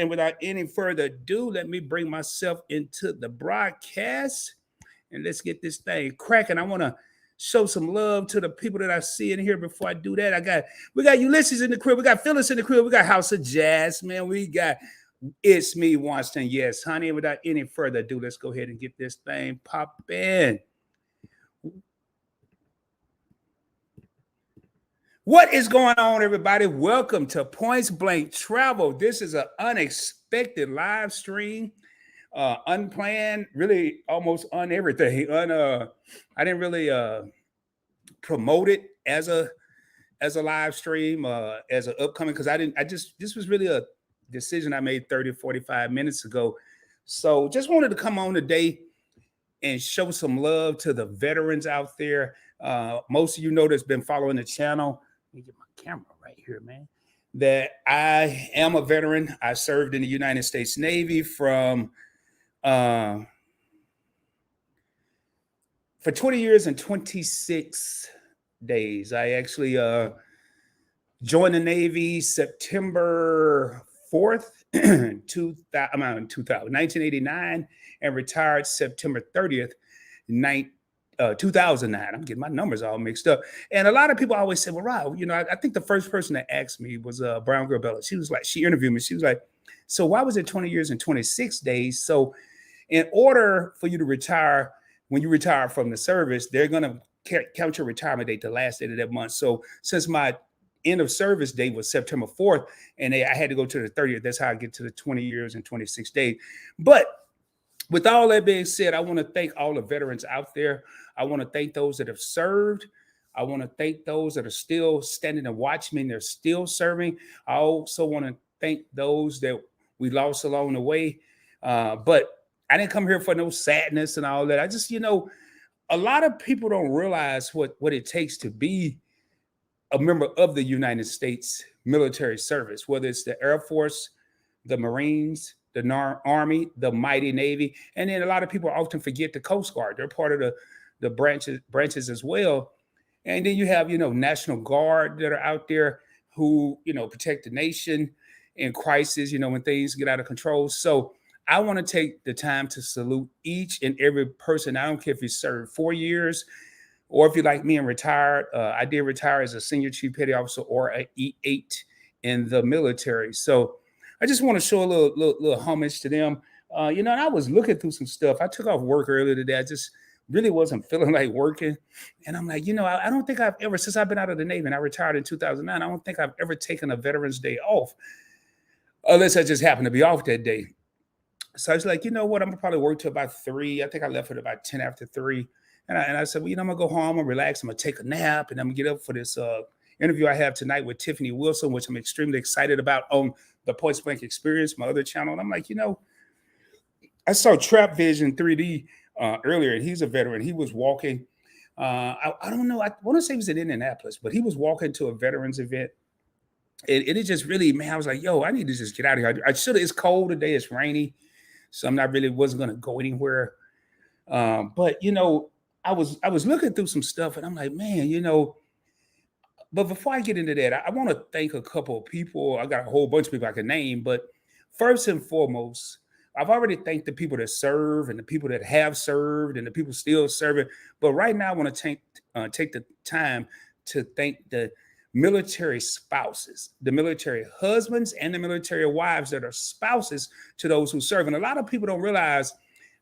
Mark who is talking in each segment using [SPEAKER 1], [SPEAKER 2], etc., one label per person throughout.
[SPEAKER 1] And without any further ado, let me bring myself into the broadcast and let's get this thing cracking. I want to show some love to the people that I see in here. Before I do that, we got Ulysses in the crib, we got Phyllis in the crib, we got House of Jazz, man. We got It's Me, Washington. Yes, honey. And without any further ado, let's go ahead and get this thing popping. What is going on, everybody? Welcome to Points Blank Travel. This is an unexpected live stream, unplanned, really almost on everything. I didn't really promote it as a live stream, as an upcoming, because this was really a decision I made 30, 45 minutes ago. So just wanted to come on today and show some love to the veterans out there. Most of you know that's been following the channel. Let me get my camera right here, man. That I am a veteran. I served in the United States Navy for 20 years and 26 days. I actually joined the Navy September 4th, 1989, and retired September 30th, 2009. I'm getting my numbers all mixed up. And a lot of people always say, well, Rob, I think the first person that asked me was Brown Girl Bella. She interviewed me. She was like, so why was it 20 years and 26 days? So in order for you to retire, when you retire from the service, they're going to count your retirement date the last day of that month. So since my end of service date was September 4th, and I had to go to the 30th, that's how I get to the 20 years and 26 days. But with all that being said, I want to thank all the veterans out there. I want to thank those that have served. I want to thank those that are still standing and watching me, and they're still serving. I also want to thank those that we lost along the way. But I didn't come here for no sadness and all that. I just, a lot of people don't realize what it takes to be a member of the United States military service, whether it's the Air Force, the Marines, the Army, the mighty Navy. And then a lot of people often forget the Coast Guard. They're part of the branches as well. And then you have, National Guard that are out there who, protect the nation in crisis, when things get out of control. So I want to take the time to salute each and every person. I don't care if you served 4 years or if you're like me and retired. I did retire as a senior chief petty officer or an E8 in the military. So I just want to show a little homage to them. And I was looking through some stuff. I took off work earlier today. I just really wasn't feeling like working. And I'm like, I don't think I've ever, since I've been out of the Navy and I retired in 2009, I don't think I've ever taken a Veterans Day off, unless I just happened to be off that day. So I was like, you know what? I'm gonna probably work till about 3. I think I left at about 10 after 3. And I said, well, I'm gonna go home, I'm gonna relax, I'm gonna take a nap, and I'm gonna get up for this interview I have tonight with Tiffany Wilson, which I'm extremely excited about on the Points Blank Experience, my other channel. And I'm like, I saw Trap Vision 3D earlier, and he's a veteran. He was walking. I don't know. I want to say he was in Indianapolis, but he was walking to a veterans event. And it just really, man, I was like, yo, I need to just get out of here. It's cold today. It's rainy. So wasn't going to go anywhere. But, I was looking through some stuff and I'm like, man, but before I get into that, I want to thank a couple of people. I got a whole bunch of people I can name, but first and foremost, I've already thanked the people that serve and the people that have served and the people still serving. But right now, I want to take the time to thank the military spouses, the military husbands and the military wives that are spouses to those who serve. And a lot of people don't realize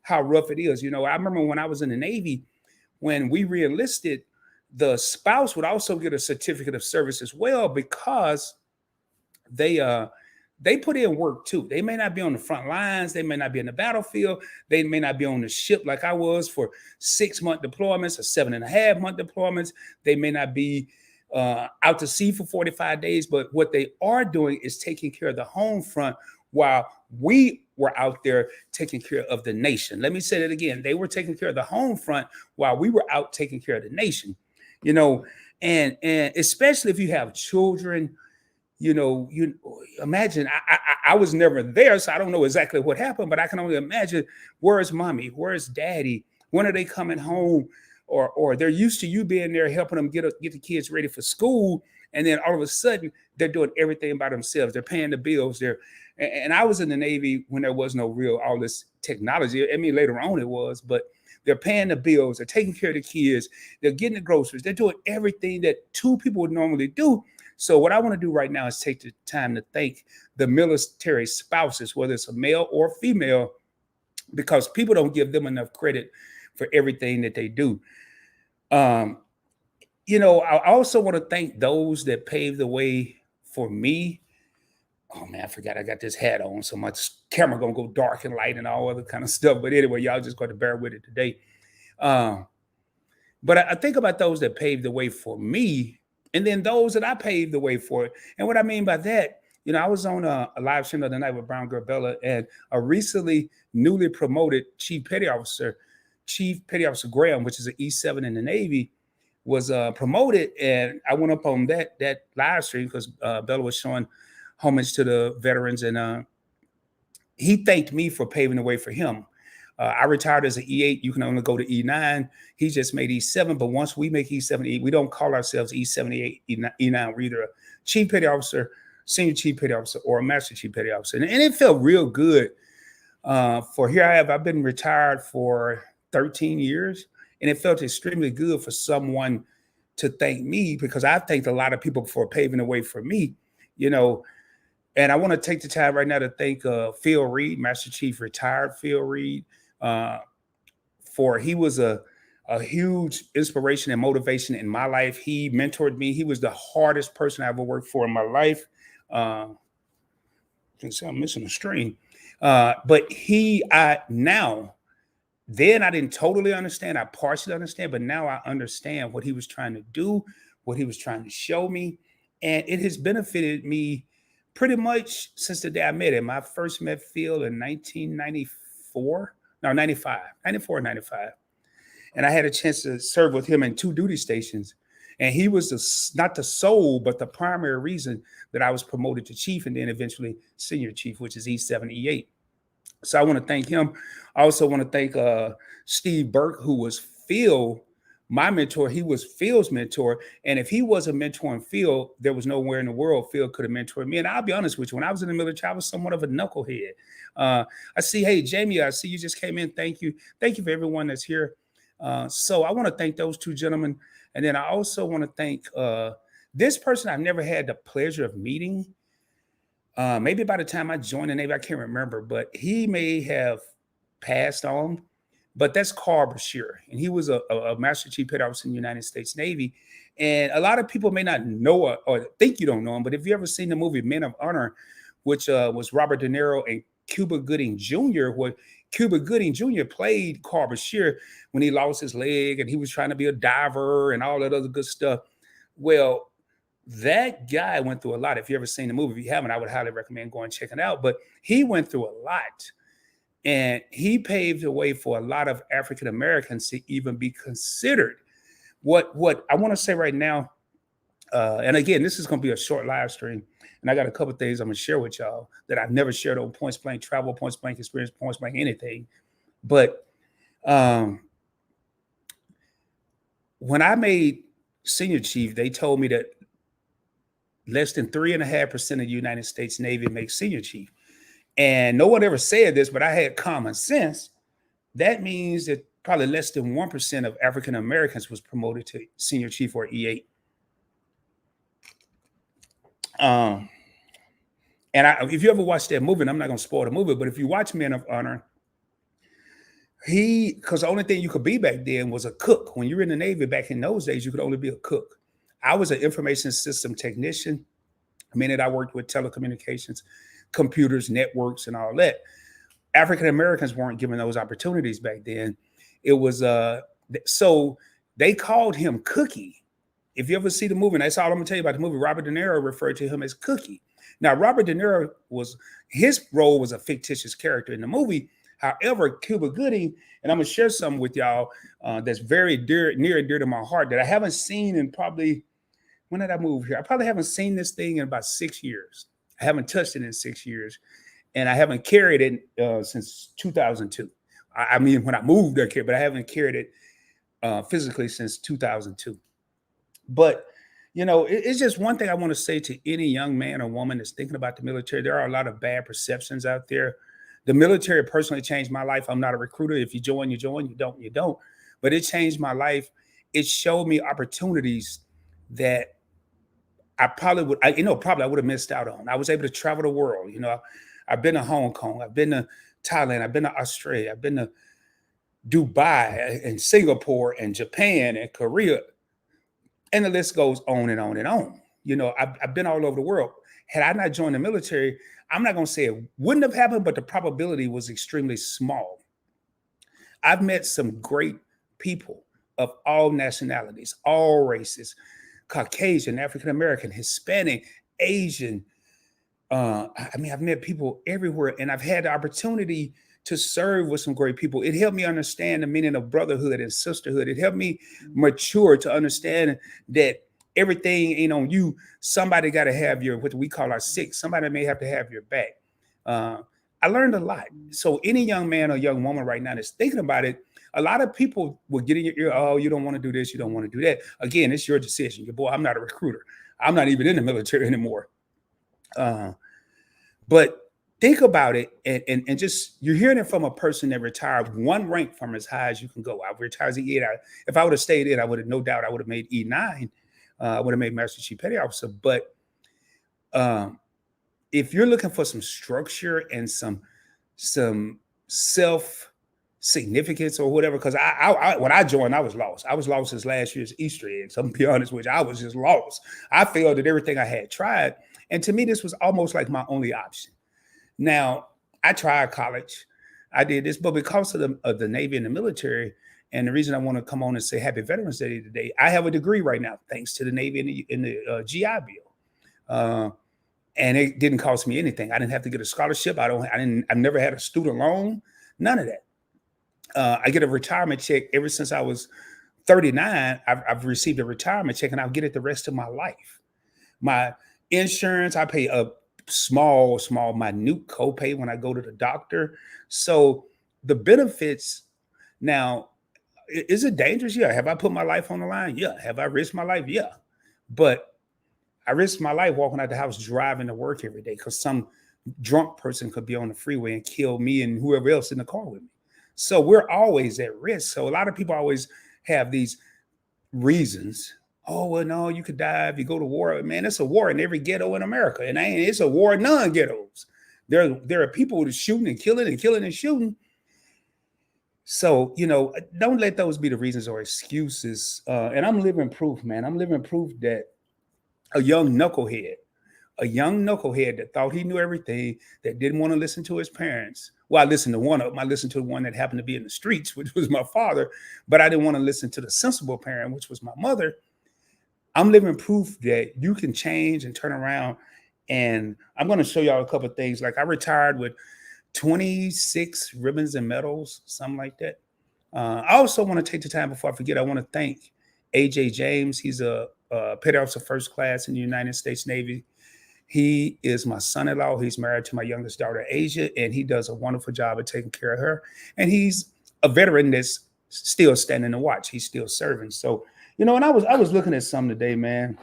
[SPEAKER 1] how rough it is. I remember when I was in the Navy, when we re-enlisted, the spouse would also get a certificate of service as well, because they put in work too. They may not be on the front lines. They may not be in the battlefield. They may not be on the ship like I was for 6-month deployments or 7.5-month deployments. They may not be out to sea for 45 days. But what they are doing is taking care of the home front while we were out there taking care of the nation. Let me say that again. They were taking care of the home front while we were out taking care of the nation. And especially if you have children, you imagine, I was never there, so I don't know exactly what happened, but I can only imagine, where's mommy? Where's daddy? When are they coming home? Or they're used to you being there helping them get the kids ready for school. And then all of a sudden, they're doing everything by themselves. They're paying the bills. And I was in the Navy when there was no real all this technology. I mean, later on it was, but they're paying the bills. They're taking care of the kids. They're getting the groceries. They're doing everything that two people would normally do. So what I want to do right now is take the time to thank the military spouses, whether it's a male or female, because people don't give them enough credit for everything that they do. Um, I also want to thank those that paved the way for me. Oh man, I forgot I got this hat on, so my camera gonna go dark and light and all other kind of stuff. But anyway, y'all just got to bear with it today. Um, but I think about those that paved the way for me, and then those that I paved the way for. And what I mean by that, I was on a live stream the other night with Brown Girl Bella, and a recently newly promoted Chief Petty Officer Graham, which is an E7 in the Navy, was promoted, and I went up on that live stream because Bella was showing homage to the veterans, and he thanked me for paving the way for him. I retired as an E8. You can only go to E9. He just made E7, but once we make E7, we don't call ourselves E78, E9. We're either a Chief Petty Officer, Senior Chief Petty Officer, or a Master Chief Petty Officer. And it felt real good. I've been retired for 13 years, and it felt extremely good for someone to thank me, because I've thanked a lot of people for paving the way for me, and I want to take the time right now to thank Phil Reed, Master Chief retired Phil Reed, he was a huge inspiration and motivation in my life. He mentored me. He was the hardest person I ever worked for in my life. I'm missing a string. But then I didn't totally understand. I partially understand, but now I understand what he was trying to do, what he was trying to show me. And it has benefited me pretty much since the day I met him. I first met Phil in 94 or 95. And I had a chance to serve with him in 2 duty stations. And he was not the sole, but the primary reason that I was promoted to chief and then eventually senior chief, which is E7, E8. So I want to thank him. I also want to thank Steve Burke, who was my mentor. He was Phil's mentor. And if he wasn't mentoring Phil, there was nowhere in the world Phil could have mentored me. And I'll be honest with you, when I was in the military, I was somewhat of a knucklehead. Hey, Jamie, I see you just came in. Thank you. Thank you for everyone that's here. So I want to thank those 2 gentlemen. And then I also want to thank this person I've never had the pleasure of meeting. Maybe by the time I joined the Navy, I can't remember, but he may have passed on. But that's Carl Brashear, and he was a Master Chief Petty Officer in the United States Navy. And a lot of people may not know or think you don't know him, but if you ever seen the movie Men of Honor, which was Robert De Niro and Cuba Gooding Jr., where Cuba Gooding Jr. played Carl Brashear when he lost his leg and he was trying to be a diver and all that other good stuff. Well, that guy went through a lot. If you ever seen the movie, if you haven't, I would highly recommend going and checking it out. But he went through a lot. And he paved the way for a lot of African Americans to even be considered. What I want to say right now, and again, this is going to be a short live stream, and I got a couple of things I'm going to share with y'all that I've never shared on Points Blank Travel, Points Blank Experience, Points Blank anything. But when I made senior chief, they told me that less than 3.5% of the United States Navy makes senior chief. And no one ever said this, but I had common sense. That means that probably less than 1% of African Americans was promoted to senior chief or E8. If you ever watch that movie, and I'm not going to spoil the movie, but if you watch Men of Honor, because the only thing you could be back then was a cook. When you were in the Navy back in those days, you could only be a cook. I was an information system technician. I mean, I worked with telecommunications, computers, networks, and all that. African Americans weren't given those opportunities back then. It was so they called him Cookie. If you ever see the movie, and that's all I'm gonna tell you about the movie, Robert De Niro referred to him as Cookie. Now, Robert De Niro his role was a fictitious character in the movie. However, Cuba Gooding, and I'm gonna share something with y'all that's very near and dear to my heart that I haven't seen in probably, when did I move here? I probably haven't seen this thing in about 6 years. I haven't touched it in 6 years, and I haven't carried it since 2002. I mean, when I moved there, but I haven't carried it physically since 2002. But, it's just one thing I want to say to any young man or woman that's thinking about the military. There are a lot of bad perceptions out there. The military personally changed my life. I'm not a recruiter. If you join, you join. You don't, you don't. But it changed my life. It showed me opportunities that I probably would, probably I would have missed out on. I was able to travel the world. I've been to Hong Kong. I've been to Thailand. I've been to Australia. I've been to Dubai and Singapore and Japan and Korea. And the list goes on and on and on. I've been all over the world. Had I not joined the military, I'm not going to say it wouldn't have happened, but the probability was extremely small. I've met some great people of all nationalities, all races, Caucasian, African American, Hispanic, Asian. I've met people everywhere, and I've had the opportunity to serve with some great people. It helped me understand the meaning of brotherhood and sisterhood. It helped me mature to understand that everything ain't on you. Somebody got to have what we call our six. Somebody may have to have your back. I learned a lot. So any young man or young woman right now that's thinking about it, a lot of people will get in your ear, oh, you don't want to do this, you don't want to do that. Again, it's your decision. Your boy, I'm not a recruiter. I'm not even in the military anymore. But think about it, and just you're hearing it from a person that retired one rank from as high as you can go. I retired as E8. If I would have stayed in, I would have no doubt I would have made E9. I would have made Master Chief Petty Officer. But if you're looking for some structure and some self significance or whatever, because when I joined, I was lost. I was lost since last year's Easter eggs. I'm gonna be honest with you, I was just lost. I failed at everything I had tried, and to me, this was almost like my only option. Now, I tried college, I did this, but because of the Navy and the military, and the reason I want to come on and say Happy Veterans Day today, I have a degree right now, thanks to the Navy and the GI Bill, and it didn't cost me anything. I didn't have to get a scholarship. I've never had a student loan, none of that. I get a retirement check ever since I was 39. I've received a retirement check, and I'll get it the rest of my life. My insurance, I pay a small, minute copay when I go to the doctor. So the benefits now, is it dangerous? Yeah. Have I put my life on the line? Yeah. Have I risked my life? Yeah. But I risked my life walking out the house, driving to work every day, because some drunk person could be on the freeway and kill me and whoever else in the car with me. So we're always at risk. So a lot of people always have these reasons. Oh, well, no, you could die if you go to war. Man, it's a war in every ghetto in America. And it's a war in non-ghettos. There are people that are shooting and killing and shooting. So, don't let those be the reasons or excuses. And I'm living proof, man. I'm living proof that a young knucklehead that thought he knew everything, that didn't want to listen to his parents. Well, I listened to one of them. I listened to the one that happened to be in the streets, which was my father, but I didn't want to listen to the sensible parent, which was my mother. I'm living proof that you can change and turn around. And I'm going to show y'all a couple of things. Like, I retired with 26 ribbons and medals, something like that. I also want to take the time, before I forget, I want to thank AJ James. He's a petty officer first class in the United States Navy. He is my son-in-law. He's married to my youngest daughter, Asia, and he does a wonderful job of taking care of her. And he's a veteran that's still standing to watch. He's still serving. So, and I was looking at some today, man,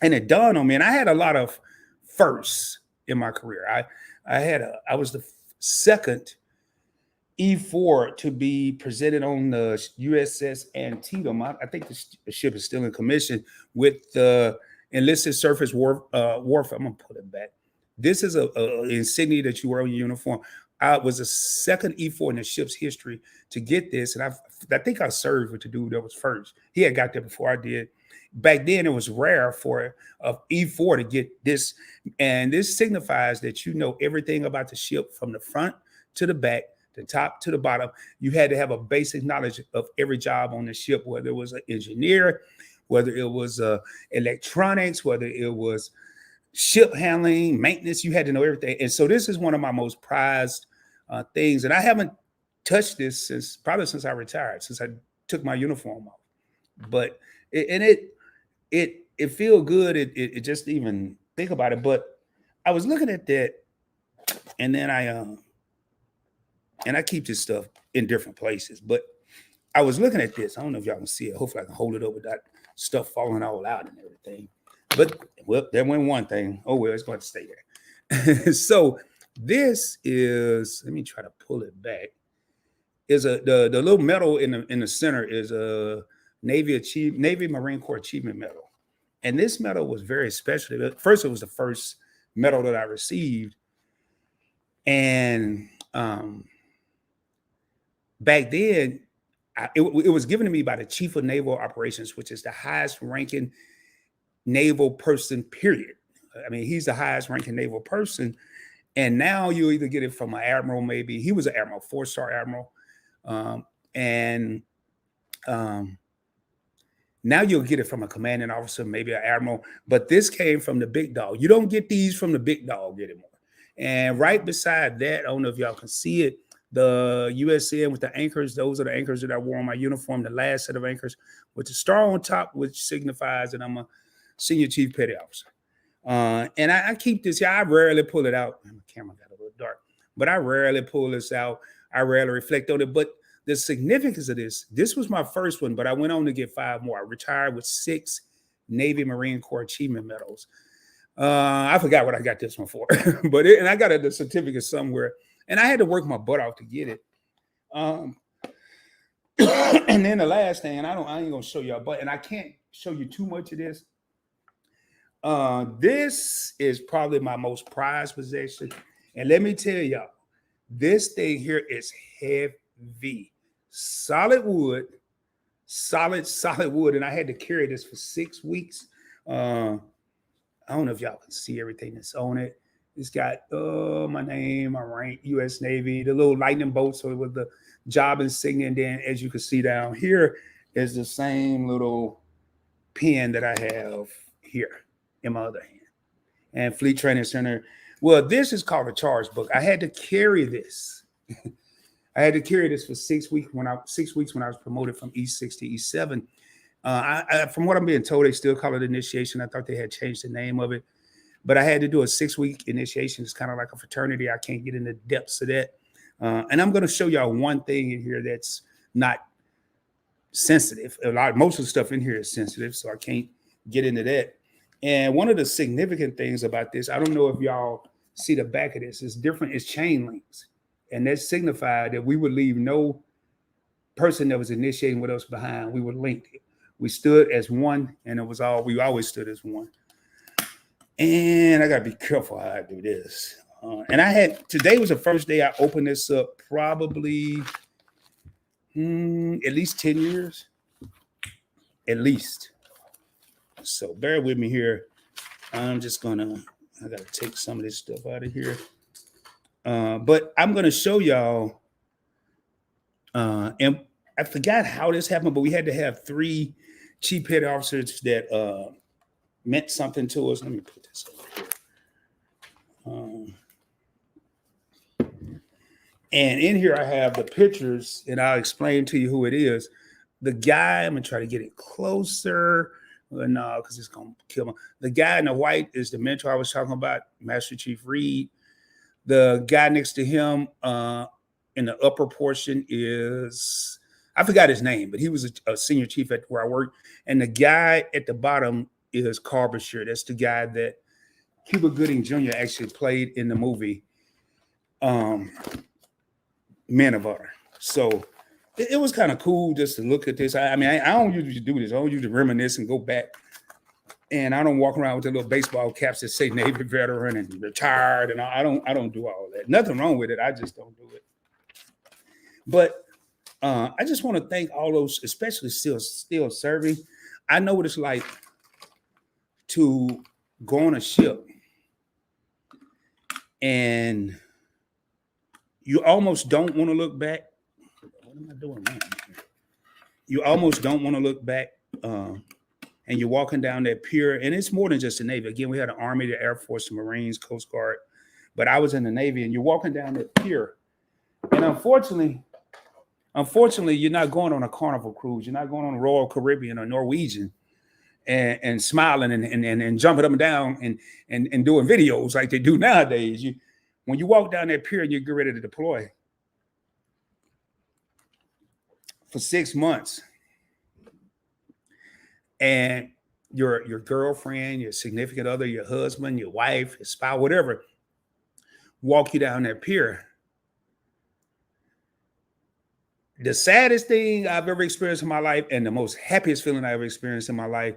[SPEAKER 1] and it dawned on me. And I had a lot of firsts in my career. I was the second E4 to be presented on the USS Antietam. I think the ship is still in commission with the enlisted surface warfare. I'm gonna put it back. This is a insignia that you wear on your uniform. I was the second E4 in the ship's history to get this, and I think I served with the dude that was first. He had got there before I did. Back then, it was rare for a E4 to get this, and this signifies that you know everything about the ship from the front to the back, the top to the bottom. You had to have a basic knowledge of every job on the ship, whether it was an engineer, whether it was electronics, whether it was ship handling, maintenance. You had to know everything. And so this is one of my most prized things. And I haven't touched this since I retired, since I took my uniform off. But it feel good. It just even think about it. But I was looking at that, and then I keep this stuff in different places. But I was looking at this. I don't know if y'all can see it. Hopefully I can hold it over stuff falling all out and everything. But well, there went one thing. Oh well, it's going to stay there. So this is. Let me try to pull it back. Is the little medal in the center is a Navy Marine Corps Achievement Medal, and this medal was very special. First, it was the first medal that I received, and back then, it was given to me by the Chief of Naval Operations, which is the highest ranking naval person, period. I mean, he's the highest ranking naval person. And now you either get it from an admiral, maybe. He was an admiral, 4-star admiral. Now you'll get it from a commanding officer, maybe an admiral. But this came from the big dog. You don't get these from the big dog anymore. And right beside that, I don't know if y'all can see it, the USN with the anchors, those are the anchors that I wore on my uniform, the last set of anchors with the star on top, which signifies that I'm a senior chief petty officer. And I keep this here. I rarely pull it out. My camera got a little dark, but I rarely pull this out. I rarely reflect on it. But the significance of this was my first one, but I went on to get 5 more. I retired with 6 Navy Marine Corps Achievement Medals. I forgot what I got this one for, and I got the certificate somewhere, and I had to work my butt off to get it. And then the last thing, and I ain't gonna show y'all, and I can't show you too much of this. This is probably my most prized possession, and let me tell y'all, this thing here is heavy, solid wood, solid wood, and I had to carry this for 6 weeks. I don't know if y'all can see everything that's on it. It's got my name, my rank, U.S. Navy, the little lightning bolt, so it was the job insignia. And then, as you can see down here, is the same little pen that I have here in my other hand. And Fleet Training Center. Well, this is called a charge book. I had to carry this. I had to carry this for 6 weeks when I was promoted from E6 to E7. From what I'm being told, they still call it initiation. I thought they had changed the name of it, but I had to do a 6-week initiation. It's kind of like a fraternity. I can't get into the depths of that. And I'm going to show y'all one thing in here that's not sensitive. Most of the stuff in here is sensitive, so I can't get into that. And one of the significant things about this, I don't know if y'all see the back of this, it's different. It's chain links, and that signified that we would leave no person that was initiating with us behind. We were linked. We stood as one, and we always stood as one. And I got to be careful how I do this. Today was the first day I opened this up, probably at least 10 years, at least. So bear with me here. I got to take some of this stuff out of here. But I'm going to show y'all, and I forgot how this happened, but we had to have 3 chief petty officers that meant something to us. Let me put this over here. And in here I have the pictures, and I'll explain to you who it is. The guy, I'm gonna try to get it closer. No, because it's gonna kill me. The guy in the white is the mentor I was talking about, Master Chief Reed. The guy next to him in the upper portion is, I forgot his name, but he was a senior chief at where I worked. And the guy at the bottom is Carl Bashir. That's the guy that Cuba Gooding Jr. actually played in the movie Man of Honor. So it was kind of cool just to look at this. I don't usually do this. I don't usually reminisce and go back. And I don't walk around with the little baseball caps that say Navy veteran and retired. And I don't do all that. Nothing wrong with it. I just don't do it. But I just want to thank all those, especially still serving. I know what it's like to go on a ship and you almost don't want to look back. What am I doing now? You almost don't want to look back, and you're walking down that pier, and it's more than just the Navy. Again, we had the Army, the Air Force, the Marines, Coast Guard, but I was in the Navy, and you're walking down that pier, and unfortunately, you're not going on a Carnival cruise. You're not going on a Royal Caribbean or Norwegian and smiling and jumping up and down and doing videos like they do nowadays. When you walk down that pier and you get ready to deploy for 6 months, and your girlfriend, your significant other, your husband, your wife, your spouse, whatever, walk you down that pier. The saddest thing I've ever experienced in my life, and the most happiest feeling I ever experienced in my life,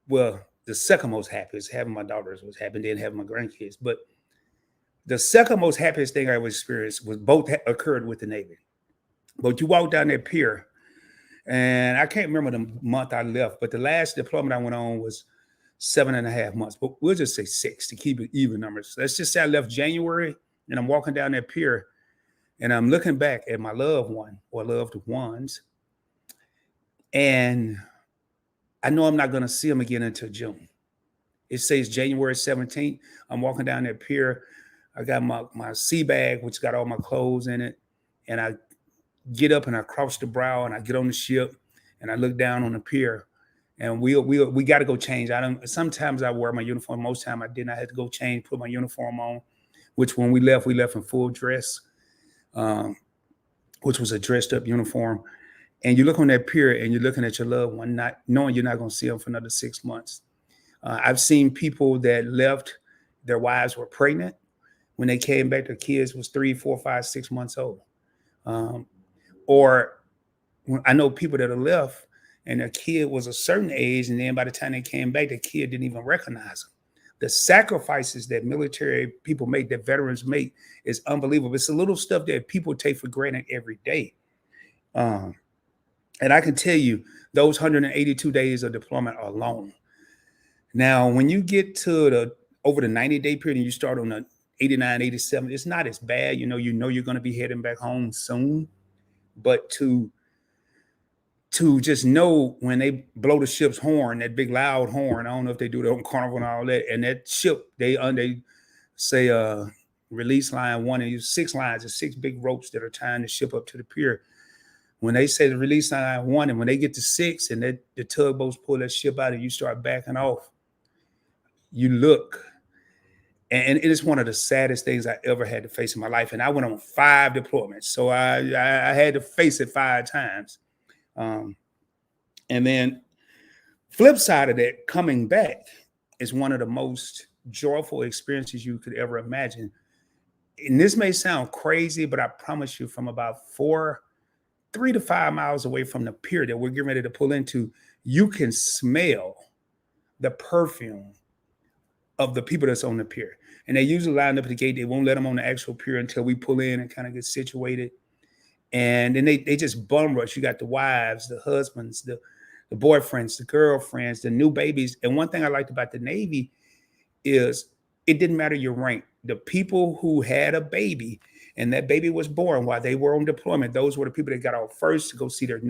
[SPEAKER 1] well, the second most happiest, having my daughters was happy, then having my grandkids. But the second most happiest thing I ever experienced was both occurred with the Navy. But you walk down that pier, and I can't remember the month I left, but the last deployment I went on was 7.5 months. But we'll just say 6 to keep it even numbers. Let's just say I left January, and I'm walking down that pier, and I'm looking back at my loved one or loved ones, and I know I'm not going to see them again until June. It says January 17th. I'm walking down that pier. I got my sea bag, which got all my clothes in it. And I get up and I cross the brow and I get on the ship and I look down on the pier. And we got to go change. Sometimes I wear my uniform. Most time I didn't. I had to go change, put my uniform on, which when we left in full dress, which was a dressed up uniform. And you look on that pier and you're looking at your loved one, not knowing you're not going to see them for another 6 months. I've seen people that left, their wives were pregnant. When they came back, their kids was 3, 4, 5, 6 months old. Or I know people that have left and their kid was a certain age, and then by the time they came back, the kid didn't even recognize them. The sacrifices that military people make, that veterans make, is unbelievable. It's the little stuff that people take for granted every day. And I can tell you, those 182 days of deployment are long. Now, when you get to over the 90-day period and you start on the 89, 87, it's not as bad. You know you're going to be heading back home soon. But to just know when they blow the ship's horn, that big loud horn, I don't know if they do that on Carnival and all that, and that ship, they say release line 1, and use 6 lines, and 6 big ropes that are tying the ship up to the pier. When they say the release line 1, and when they get to 6 and the tugboats pull that ship out and you start backing off, you look, and it is one of the saddest things I ever had to face in my life. And I went on 5 deployments, so I had to face it 5 times. And then flip side of that, coming back is one of the most joyful experiences you could ever imagine. And this may sound crazy, but I promise you, from about 3 to 5 miles away from the pier that we're getting ready to pull into, you can smell the perfume of the people that's on the pier. And they usually line up at the gate. They won't let them on the actual pier until we pull in and kind of get situated. And then they just bum rush. You got the wives, the husbands, the boyfriends, the girlfriends, the new babies. And one thing I liked about the Navy is it didn't matter your rank. The people who had a baby and that baby was born while they were on deployment, those were the people that got out first to go see their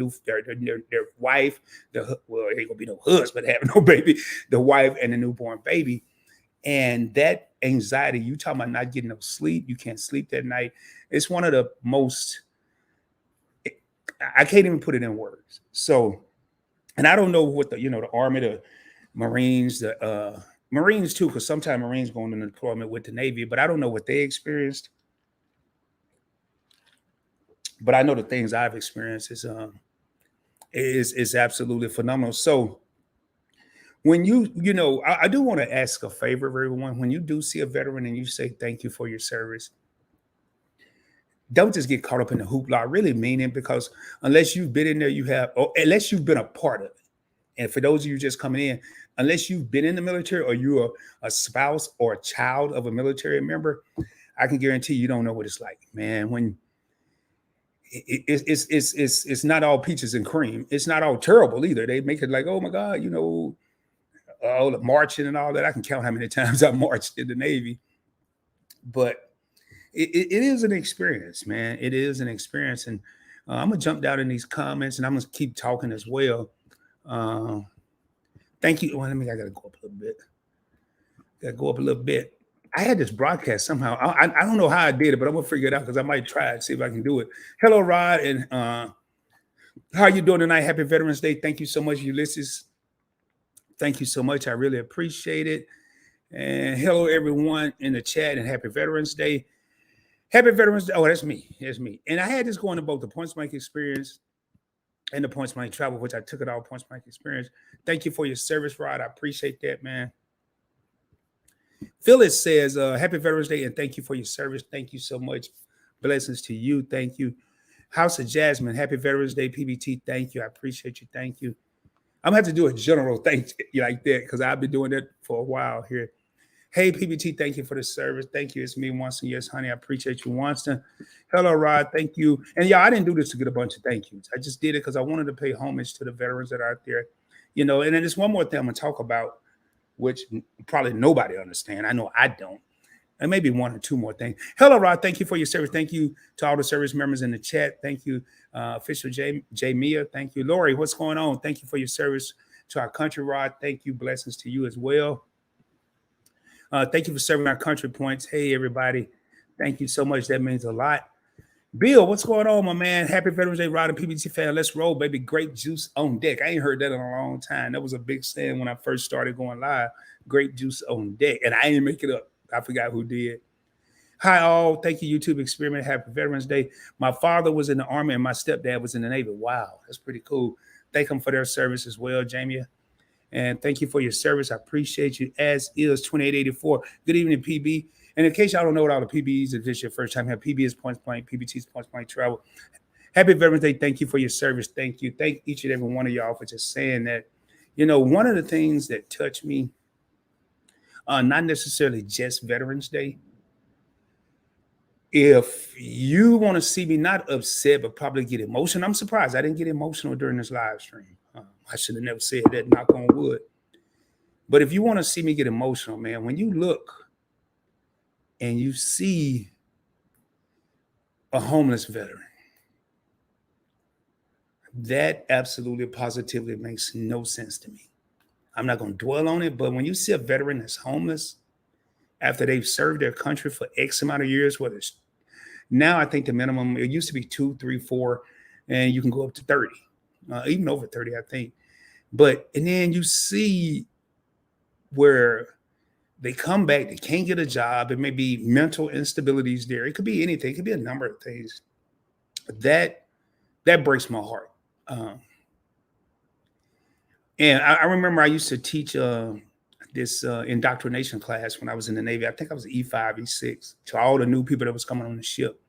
[SPEAKER 1] wife. Well, ain't gonna be no husband having no baby, the wife and the newborn baby. And that anxiety, you talking about not getting no sleep, you can't sleep that night. It's one of the most, I can't even put it in words. So, and I don't know what the Army, the Marines, the Marines too, because sometimes Marines go on an deployment with the Navy, but I don't know what they experienced. But I know the things I've experienced is absolutely phenomenal. So when I do want to ask a favor of everyone. When you do see a veteran and you say thank you for your service, don't just get caught up in the hoopla. I really mean it, because unless you've been in there, or unless you've been a part of it. And for those of you just coming in, unless you've been in the military or you're a spouse or a child of a military member, I can guarantee you don't know what it's like, man. When it's not all peaches and cream. It's not all terrible either. They make it like, oh my God, all the marching and all that. I can count how many times I marched in the Navy. But it is an experience, man. It is an experience. And I'm going to jump down in these comments and I'm going to keep talking as well. Thank you. Well, I got to go up a little bit. I had this broadcast somehow. I don't know how I did it, but I'm going to figure it out, because I might try it, see if I can do it. Hello, Rod. And how are you doing tonight? Happy Veterans Day. Thank you so much, Ulysses. Thank you so much. I really appreciate it. And hello, everyone in the chat, and happy Veterans Day. Happy Veterans Day. Oh, that's me. That's me. And I had this going to both the Point Blank experience and the Points Blank Travel, which I took it all Points Blank experience. Thank you for your service, Rod. I appreciate that, man. Phyllis says, happy Veterans Day and thank you for your service. Thank you so much. Blessings to you. Thank you. House of Jasmine, happy Veterans Day, PBT. Thank you. I appreciate you. Thank you. I'm going to have to do a general thank you like that because I've been doing that for a while here. Hey, PBT, thank you for the service. Thank you. It's me, Winston. Yes, honey. I appreciate you, Winston. Hello, Rod. Thank you. And yeah, I didn't do this to get a bunch of thank yous. I just did it because I wanted to pay homage to the veterans that are out there. And then there's one more thing I'm going to talk about, which probably nobody understands. I know I don't. And maybe one or two more things. Hello, Rod. Thank you for your service. Thank you to all the service members in the chat. Thank you, official J Mia. Thank you, Lori. What's going on? Thank you for your service to our country, Rod. Thank you. Blessings to you as well. Thank you for serving our country points. Hey, everybody. Thank you so much. That means a lot. Bill, what's going on, my man? Happy Veterans Day, Rod and PBT fan. Let's roll, baby. Grape juice on deck. I ain't heard that in a long time. That was a big saying when I first started going live. Grape juice on deck. And I ain't make it up. I forgot who did. Hi, all. Thank you, YouTube Experiment. Happy Veterans Day. My father was in the Army and my stepdad was in the Navy. Wow, that's pretty cool. Thank them for their service as well, Jamie. And thank you for your service. I appreciate you, as is 2884. Good evening, PB. And in case y'all don't know what all the PBs, if this is your first time here, PB is Points Blank, PBT is Points Blank Travel. Happy Veterans Day. Thank you for your service. Thank you. Thank each and every one of y'all for just saying that. One of the things that touched me, not necessarily just Veterans Day. If you want to see me not upset, but probably get emotional, I'm surprised I didn't get emotional during this live stream. I should have never said that, knock on wood. But if you want to see me get emotional, man, when you look and you see a homeless veteran, that absolutely positively makes no sense to me. I'm not going to dwell on it, but when you see a veteran that's homeless after they've served their country for X amount of years, whether it's now, I think the minimum, it used to be 2, 3, 4, and you can go up to 30, even over 30, I think. And then you see where they come back, they can't get a job. It may be mental instabilities there. It could be anything. It could be a number of things. That breaks my heart. And I remember I used to teach this indoctrination class when I was in the Navy. I think I was E5, E6, to all the new people that was coming on the ship.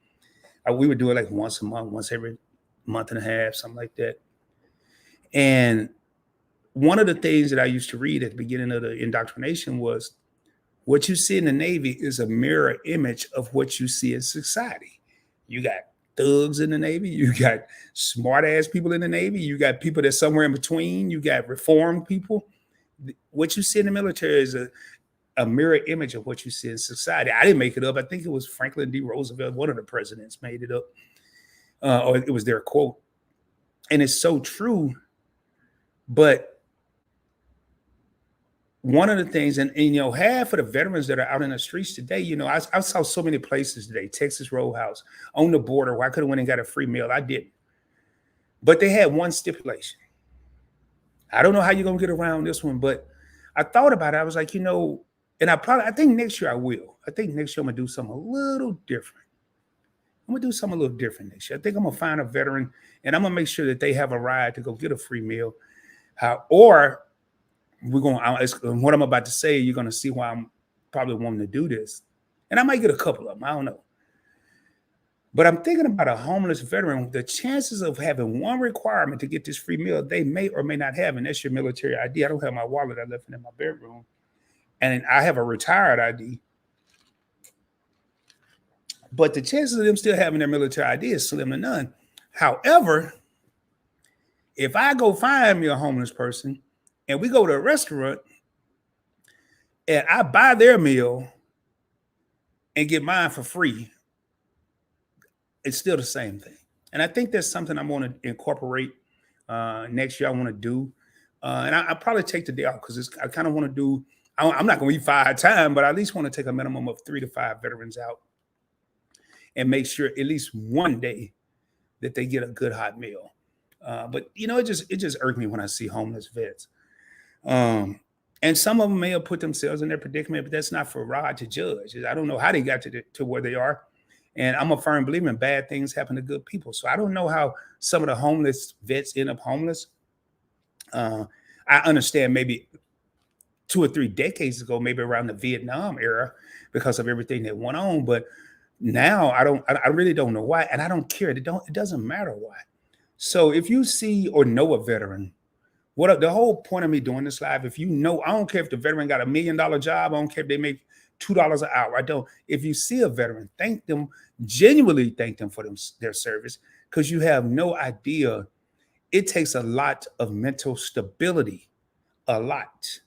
[SPEAKER 1] We would do it like once a month, once every month and a half, something like that. And one of the things that I used to read at the beginning of the indoctrination was, what you see in the Navy is a mirror image of what you see in society. You got thugs in the Navy. You got smart ass people in the Navy. You got people that's somewhere in between. You got reformed people. What you see in the military is a mirror image of what you see in society. I didn't make it up. I think it was Franklin D. Roosevelt, one of the presidents, made it up, or it was their quote. And it's so true. But one of the things, and half of the veterans that are out in the streets today, I saw so many places today, Texas Roadhouse, on the border, where I could have went and got a free meal. I didn't. But they had one stipulation. I don't know how you're going to get around this one, but I thought about it. I was like, and I think next year I will. I think next year I'm going to do something a little different. I'm going to do something a little different next year. I think I'm going to find a veteran, and I'm going to make sure that they have a ride to go get a free meal. Or what I'm about to say, you're going to see why I'm probably wanting to do this. And I might get a couple of them. I don't know. But I'm thinking about a homeless veteran. The chances of having one requirement to get this free meal, they may or may not have, and that's your military ID. I don't have my wallet. I left it in my bedroom. And I have a retired ID. But the chances of them still having their military ID is slim to none. However, if I go find me a homeless person and we go to a restaurant and I buy their meal and get mine for free, it's still the same thing. And I think that's something I want to incorporate next year. I want to do. And I probably take the day off because I kind of want to do, I'm not going to eat 5 times, but I at least want to take a minimum of 3 to 5 veterans out and make sure at least one day that they get a good hot meal. But it just irks me when I see homeless vets. And some of them may have put themselves in their predicament, but that's not for Rod to judge. I don't know how they got to where they are. And I'm a firm believer in bad things happen to good people. So I don't know how some of the homeless vets end up homeless. Uh, I understand maybe 2 or 3 decades ago, maybe around the Vietnam era, because of everything that went on. But now I don't. I really don't know why, and I don't care. It doesn't matter why. So if you see or know a veteran, the whole point of me doing this live, if you know, I don't care if the veteran got $1 million job, I don't care if they make $2 an hour. I don't. If you see a veteran, thank them, genuinely thank them for their service, because you have no idea. It takes a lot of mental stability, a lot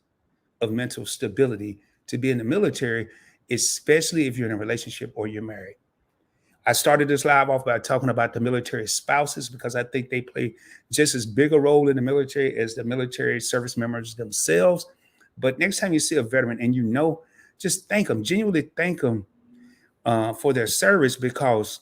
[SPEAKER 1] of mental stability to be in the military, especially if you're in a relationship or you're married. I started this live off by talking about the military spouses, because I think they play just as big a role in the military as the military service members themselves. But next time you see a veteran and just thank them, genuinely thank them for their service, because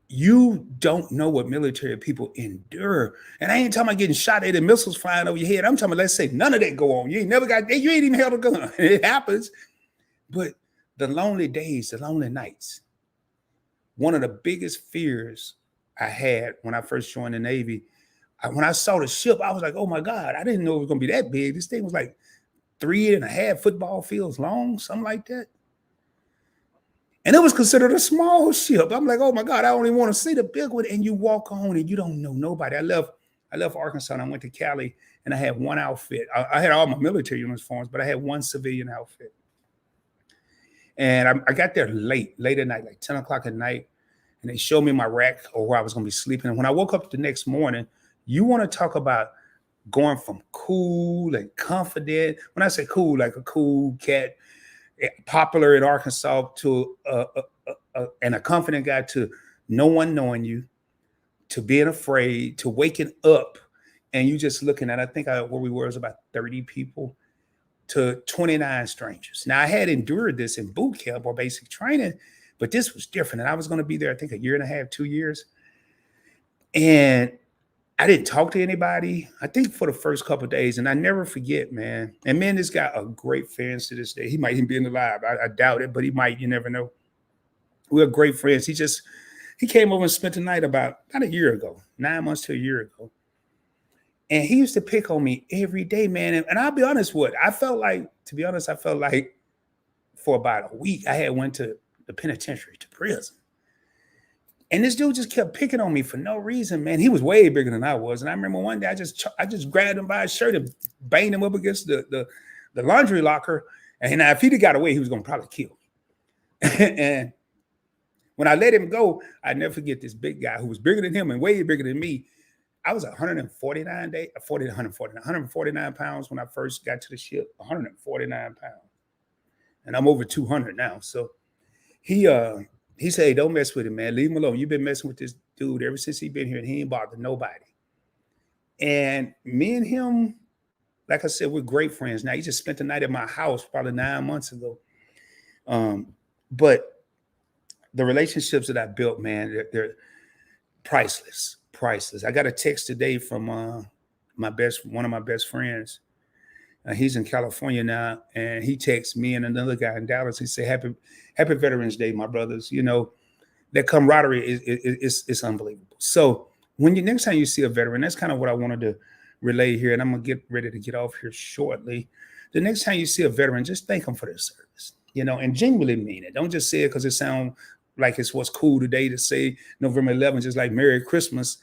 [SPEAKER 1] you don't know what military people endure. And I ain't talking about getting shot at and missiles flying over your head. I'm talking about, let's say none of that go on. You ain't even held a gun. It happens. But the lonely days, the lonely nights. One of the biggest fears I had when I first joined the Navy, when I saw the ship, I was like, oh my God, I didn't know it was going to be that big. This thing was like 3.5 football fields long, something like that. And it was considered a small ship. I'm like, oh my God, I don't even want to see the big one. And you walk on and you don't know nobody. I left Arkansas and I went to Cali, and I had one outfit. I had all my military uniforms, but I had one civilian outfit. And I got there late at night, like 10 o'clock at night. And they showed me my rack, or where I was going to be sleeping. And when I woke up the next morning, you want to talk about going from cool and confident. When I say cool, like a cool cat, popular in Arkansas, to and a confident guy, to no one knowing you, to being afraid, to waking up and you just looking at, I think where we were was about 30 people, to 29 strangers. Now I had endured this in boot camp or basic training, but this was different. And I was going to be there, I think, 1.5 years, 2 years. And I didn't talk to anybody, I think, for the first couple of days. And I never forget, man. And man, this guy, a great friends to this day. He might even be in the live. I doubt it, but he might. You never know. We're great friends. He came over and spent the night about a year ago, 9 months to a year ago. And he used to pick on me every day, man. And I'll be honest with you, I felt like for about a week, I had went to the penitentiary, to prison. And this dude just kept picking on me for no reason, man. He was way bigger than I was. And I remember one day I just grabbed him by his shirt and banged him up against the laundry locker. And if he'd have got away, he was going to probably kill me. And when I let him go, I never forget this big guy who was bigger than him and way bigger than me. I was 149 pounds when I first got to the ship, 149 pounds. And I'm over 200 now. So he said, hey, don't mess with him, man. Leave him alone. You've been messing with this dude ever since he's been here, and he ain't bothered nobody. And me and him, like I said, we're great friends now. He just spent the night at my house probably 9 months ago. But the relationships that I built, man, they're priceless. I got a text today from one of my best friends. He's in California now, and he texts me and another guy in Dallas. He said, Happy Veterans Day, my brothers. You know, that camaraderie is unbelievable. So next time you see a veteran, that's kind of what I wanted to relay here, and I'm going to get ready to get off here shortly. The next time you see a veteran, just thank them for their service, and genuinely mean it. Don't just say it because it sounds like it's what's cool today to say November 11th, just like Merry Christmas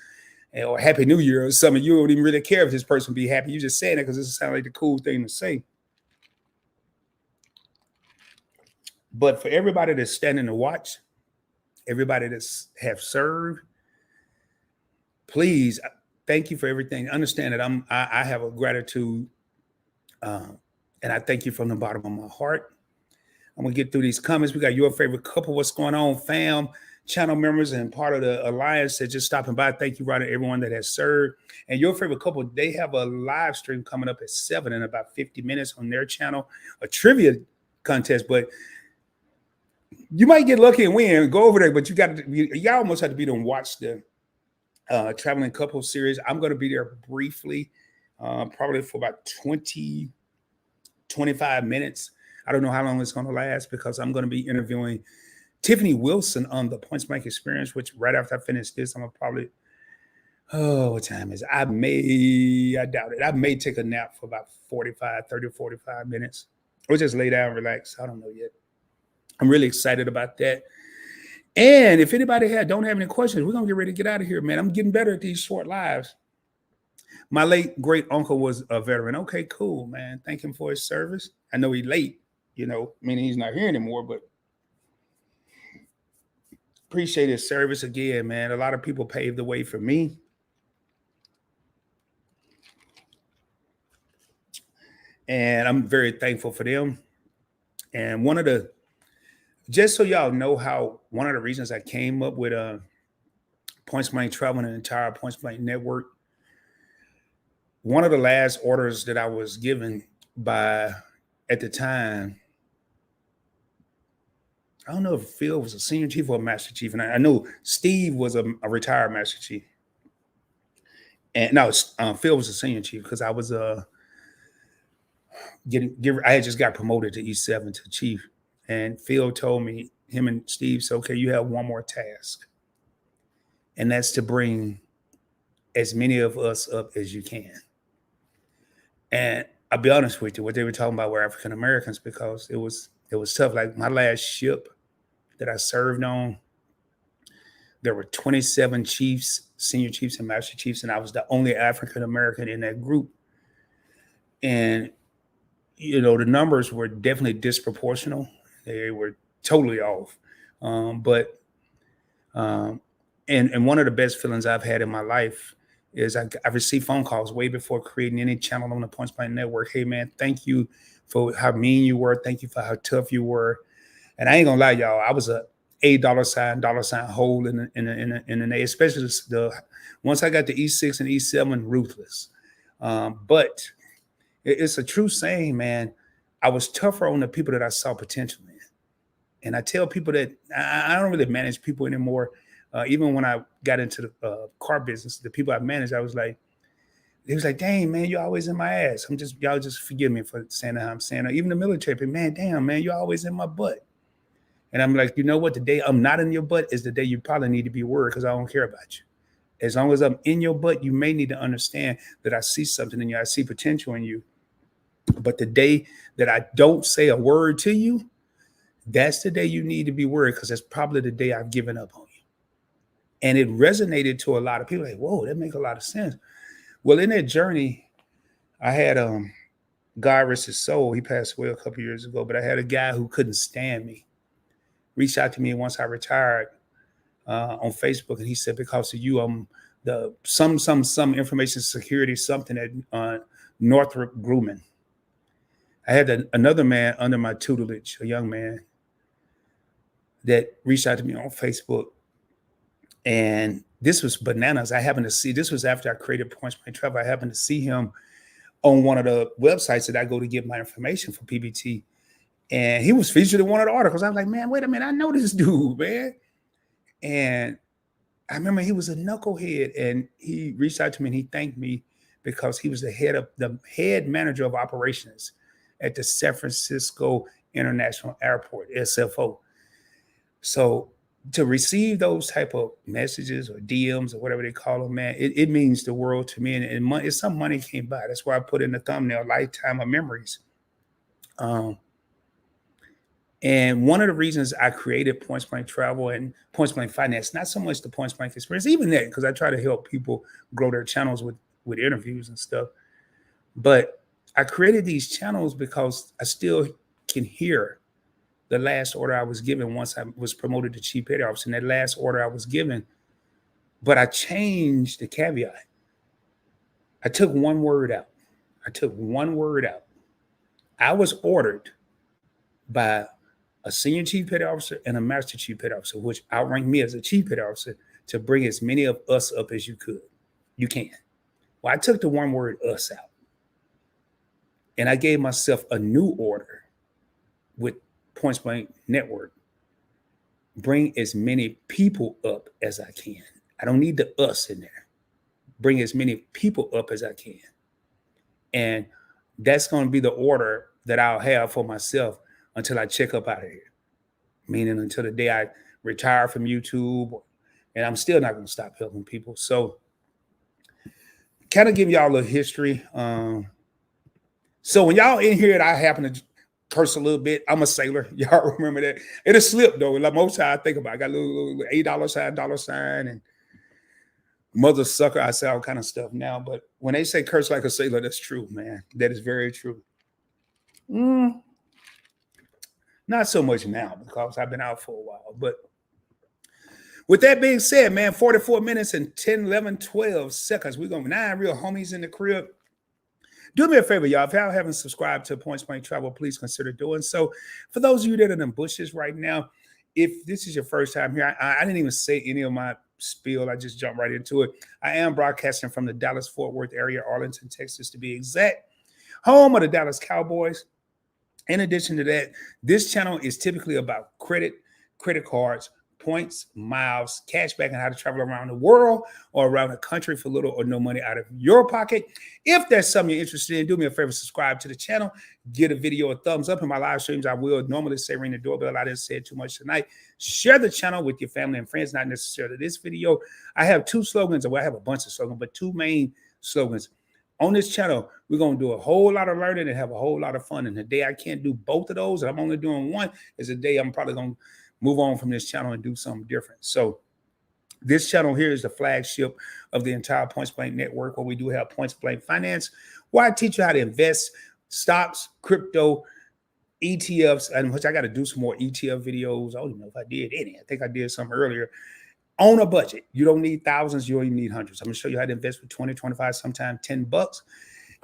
[SPEAKER 1] or Happy New Year or something. You don't even really care if this person be happy. You just saying it because it sounds like the cool thing to say. But for everybody that's standing to watch, everybody that's have served, please, thank you for everything. Understand that I have a gratitude, and I thank you from the bottom of my heart. I'm gonna get through these comments. We got your favorite couple. What's going on, fam? Channel members and part of the alliance that just stopping by. Thank you, Ryder, everyone that has served. And your favorite couple, they have a live stream coming up at 7 in about 50 minutes on their channel, a trivia contest. But you might get lucky and win. Go over there, but you almost have to be there and watch the traveling couple series. I'm going to be there briefly, probably for about 20, 25 minutes. I don't know how long it's going to last because I'm going to be interviewing Tiffany Wilson on the Points Blank Experience, which right after I finish this, I'm gonna probably, what time is it? I doubt it. I may take a nap for about 30 or 45 minutes or just lay down and relax. I don't know yet. I'm really excited about that. And if anybody don't have any questions, we're gonna get ready to get out of here, man. I'm getting better at these short lives. My late great uncle was a veteran. Okay, cool, man. Thank him for his service. I know he's late, meaning he's not here anymore, but appreciate his service again, man. A lot of people paved the way for me. And I'm very thankful for them. And just so y'all know how one of the reasons I came up with Points Blank Travel and an entire Points Blank network, one of the last orders that I was given by, at the time, I don't know if Phil was a senior chief or a master chief. And I know Steve was a retired master chief. And no, Phil was a senior chief because I was I had just got promoted to E7 to chief. And Phil told me, him and Steve said, okay, you have one more task. And that's to bring as many of us up as you can. And I'll be honest with you, what they were talking about were African Americans, because it was tough. Like my last ship that I served on, there were 27 chiefs, senior chiefs and master chiefs, and I was the only African American in that group. And, the numbers were definitely disproportional. They were totally off. And one of the best feelings I've had in my life is I received phone calls way before creating any channel on the Points Blank Network. Hey, man, thank you for how mean you were. Thank you for how tough you were. And I ain't gonna lie, y'all, I was a $$sign hole in the especially once I got to E6 and E7, ruthless. But it's a true saying, man. I was tougher on the people that I saw potential in. And I tell people that I don't really manage people anymore. Even when I got into the car business, the people I managed, it was like, dang, man, you're always in my ass. Y'all just forgive me for saying how I'm saying. Even the military people, man, damn, man, you're always in my butt. And I'm like, you know what? The day I'm not in your butt is the day you probably need to be worried, because I don't care about you. As long as I'm in your butt, you may need to understand that I see something in you. I see potential in you. But the day that I don't say a word to you, that's the day you need to be worried, because that's probably the day I've given up on you. And it resonated to a lot of people. Like, whoa, that makes a lot of sense. Well, in that journey, I had God rest his soul. He passed away a couple of years ago, but I had a guy who couldn't stand me reach out to me once I retired on Facebook, and he said, because of you, I'm the some information security something at Northrop Grumman. I had another man under my tutelage, a young man, that reached out to me on Facebook. And this was bananas. This was after I created Points Blank Travel. I happened to see him on one of the websites that I go to get my information for PBT. And he was featured in one of the articles. I was like, man, wait a minute. I know this dude, man. And I remember he was a knucklehead, and he reached out to me and he thanked me because he was the head manager of operations at the San Francisco International Airport, SFO. So to receive those type of messages or DMs or whatever they call them, man, it means the world to me. And it's some money came by. That's why I put in the thumbnail, Lifetime of Memories. And one of the reasons I created Points Blank Travel and Points Blank Finance, not so much the Points Blank Experience, even that, because I try to help people grow their channels with interviews and stuff. But I created these channels because I still can hear the last order I was given once I was promoted to Chief Petty Officer. And that last order I was given, but I changed the caveat. I took one word out. I was ordered by a senior Chief Petty Officer and a master Chief Petty Officer, which outranked me as a Chief Petty Officer, to bring as many of us up as you can. Well, I took the one word us out. And I gave myself a new order with Points Blank Network. Bring as many people up as I can. I don't need the us in there. Bring as many people up as I can. And that's going to be the order that I'll have for myself until I check up out of here. meaning until the day I retire from YouTube, and I'm still not going to stop helping people. So, kind of give y'all a history. So when y'all in here, and I happen to curse a little bit. I'm a sailor. Y'all remember that? It'll slip though. Like most time I think about it. I got a little $8 sign, dollar sign, and mother sucker. I say all kind of stuff now. But when they say curse like a sailor, that's true, man. That is very true. Not so much now because I've been out for a while. But with that being said, man, 44 minutes and 10, 11, 12 seconds. We're going to 9 real homies in the crib. Do me a favor, y'all. If y'all haven't subscribed to Points Blank Travel, please consider doing so. For those of you that are in the bushes right now, if this is your first time here, I didn't even say any of my spiel. I just jumped right into it. I am broadcasting from the Dallas-Fort Worth area, Arlington, Texas, to be exact, home of the Dallas Cowboys. In addition to that, this channel is typically about credit cards, points, miles, cashback, and how to travel around the world or around the country for little or no money out of your pocket. If that's something you're interested in, do me a favor, subscribe to the channel, give a video a thumbs up. In my live streams, I will normally say ring the doorbell. I didn't say it too much tonight. Share the channel with your family and friends, not necessarily this video. I have 2 slogans, well, I have a bunch of slogans, but 2 main slogans. On this channel, we're going to do a whole lot of learning and have a whole lot of fun. And the day I can't do both of those, and I'm only doing one, is the day I'm probably going to move on from this channel and do something different. So this channel here is the flagship of the entire Points Blank network, where we do have Points Blank Finance, where I teach you how to invest, stocks, crypto, ETFs, and which I got to do some more ETF videos. I don't even know if I did any. I think I did some earlier. On a budget. You don't need thousands. You only need hundreds. I'm going to show you how to invest with 20, 25, sometimes $10.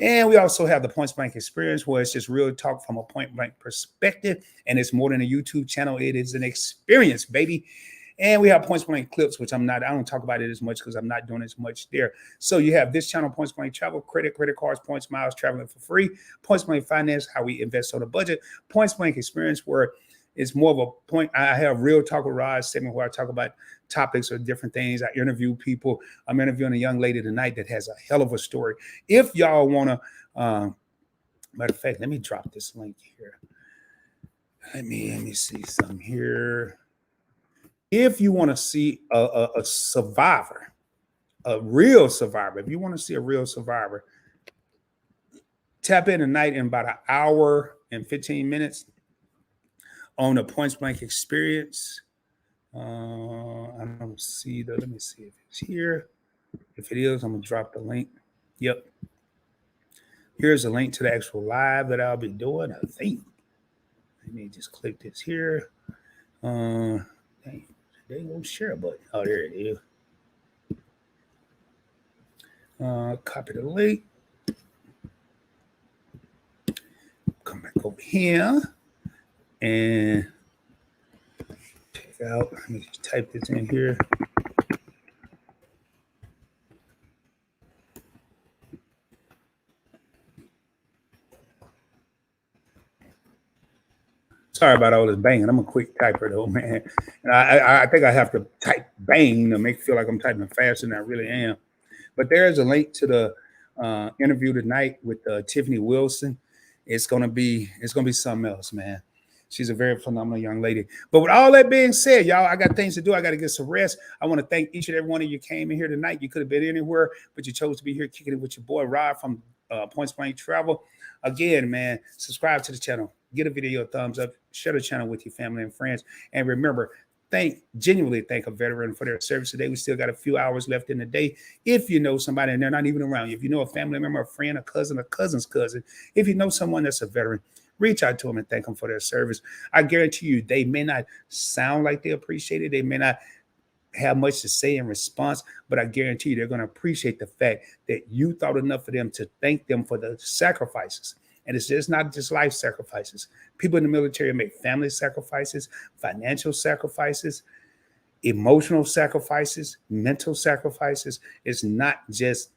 [SPEAKER 1] And we also have the Points Blank experience, where it's just real talk from a point blank perspective. And it's more than a YouTube channel. It is an experience, baby. And we have Points Blank clips, which I don't talk about it as much because I'm not doing as much there. So you have this channel, Points Blank Travel, credit cards, points, miles, traveling for free. Points Blank Finance, how we invest on a budget. Points Blank experience, where it's more of a point. I have real talk with Rod segment where I talk about topics or different things. I interview people. I'm interviewing a young lady tonight that has a hell of a story. If y'all want to, matter of fact, let me drop this link here. Let me see some here. If you want to see a survivor, a real survivor, if you want to see a real survivor, tap in tonight in about 1 hour and 15 minutes on the Points Blank experience. I don't see let me see if it's here. If it is, I'm gonna drop the link. Yep. Here's a link to the actual live that I'll be doing, I think. Let me just click this here. Dang, they ain't gonna share a button. Oh, there it is. Copy the link. Come back over here and check out. Let me just type this in here. Sorry about all this banging. I'm a quick typer though, man. And I think I have to type bang to make it feel like I'm typing faster than I really am. But there's a link to the interview tonight with Tiffany Wilson. It's gonna be something else, man. She's a very phenomenal young lady. But with all that being said, y'all, I got things to do. I got to get some rest. I want to thank each and every one of you came in here tonight. You could have been anywhere, but you chose to be here kicking it with your boy Rod from Points Blank Travel. Again, man, subscribe to the channel. Get a video a thumbs up. Share the channel with your family and friends. And remember, genuinely thank a veteran for their service today. We still got a few hours left in the day. If you know somebody and they're not even around you, if you know a family member, a friend, a cousin, a cousin's cousin, if you know someone that's a veteran, reach out to them and thank them for their service. I guarantee you, they may not sound like they appreciate it. They may not have much to say in response, but I guarantee you they're going to appreciate the fact that you thought enough of them to thank them for the sacrifices. And it's just not just life sacrifices. People in the military make family sacrifices, financial sacrifices, emotional sacrifices, mental sacrifices. It's not just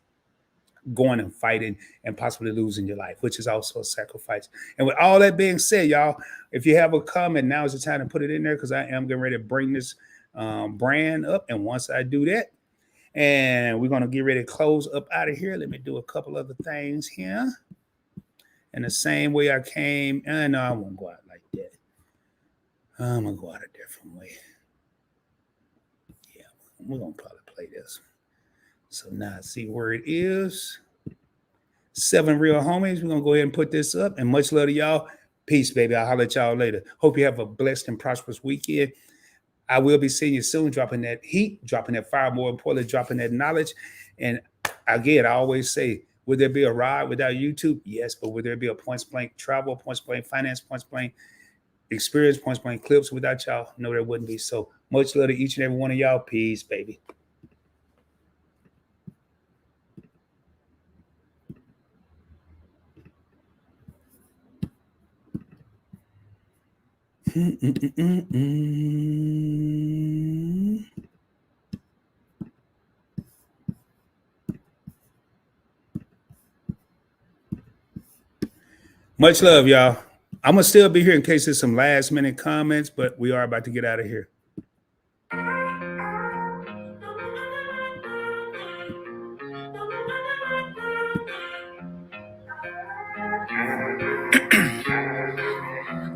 [SPEAKER 1] going and fighting and possibly losing your life, which is also a sacrifice. And with all that being said, y'all, if you have a comment, now is the time to put it in there, because I am getting ready to bring this brand up. And once I do that, and we're going to get ready to close up out of here. Let me do a couple other things here. In the same way I came, and no, I won't go out like that. I'm gonna go out a different way. Yeah, we're gonna probably play this. So now see where it is. 7 real homies. We're gonna go ahead and put this up. And much love to y'all. Peace, baby. I'll holler at y'all later. Hope you have a blessed and prosperous weekend. I will be seeing you soon, dropping that heat, dropping that fire, more importantly, dropping that knowledge. And again, I always say, would there be a ride without YouTube? Yes, but would there be a points blank travel, points blank finance, points blank experience, points blank clips without y'all? No, there wouldn't be. So much love to each and every one of y'all. Peace, baby. Much love, y'all. I'm gonna still be here in case there's some last minute comments, but we are about to get out of here.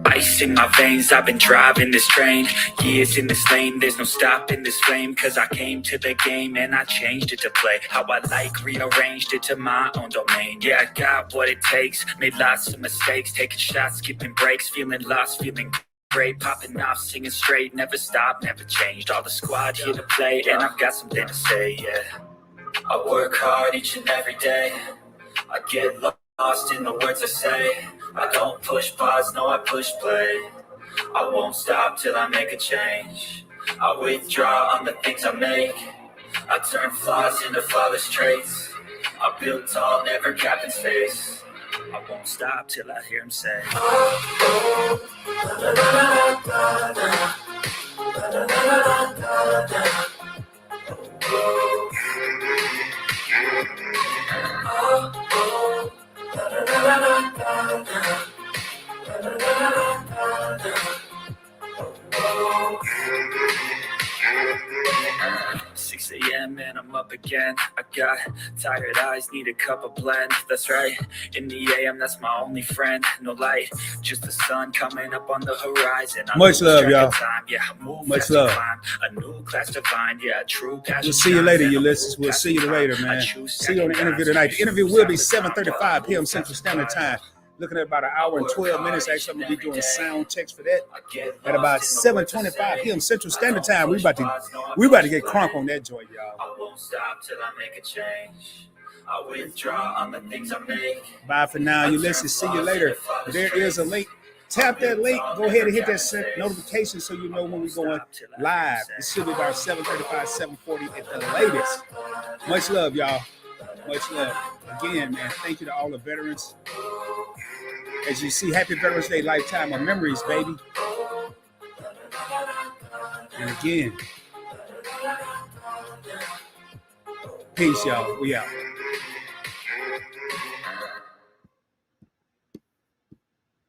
[SPEAKER 2] Ice in my veins, I've been driving this train. Years in this lane, there's no stopping this flame. Cause I came to the game and I changed it to play how I like, rearranged it to my own domain. Yeah, I got what it takes, made lots of mistakes, taking shots, skipping breaks, feeling lost, feeling great, popping off, singing straight, never stopped, never changed. All the squad here to play, and I've got something to say, yeah. I work hard each and every day, I get lost in the words I say. I don't push pause, no, I push play. I won't stop till I make a change. I withdraw on the things I make. I turn flaws into flawless traits. I build tall, never capped in space. I won't stop till I hear him say, a.m. and I'm up again. I got tired eyes, need a cup of blend. That's right, in the AM, that's my only friend. No light, just the sun coming up on the horizon.
[SPEAKER 1] Much love, y'all.
[SPEAKER 2] Yeah, I move
[SPEAKER 1] much love.
[SPEAKER 2] A new class to find, yeah, true passion.
[SPEAKER 1] We'll see you later, Ulysses. We'll see you later, man. See you on the interview tonight. The interview will be 7:35 p.m. Central Standard Time. Looking at about an hour and 12 minutes. Actually, I'm going to be doing sound checks for that. At about 7:25 p.m. Central Standard Time, we about to get crunk on that joint, y'all.
[SPEAKER 2] I won't stop till I make a change. I withdraw on the things I make.
[SPEAKER 1] Bye for now, Ulysses. See you later. There is a link. Tap that link. Go ahead and hit that notification so you know when we're going live. It should be about 7:35, 7:40 at the latest. Much love, y'all. Much love. Again, man, thank you to all the veterans. As you see, happy Veterans Day, lifetime of memories, baby. And again, peace, y'all. We out.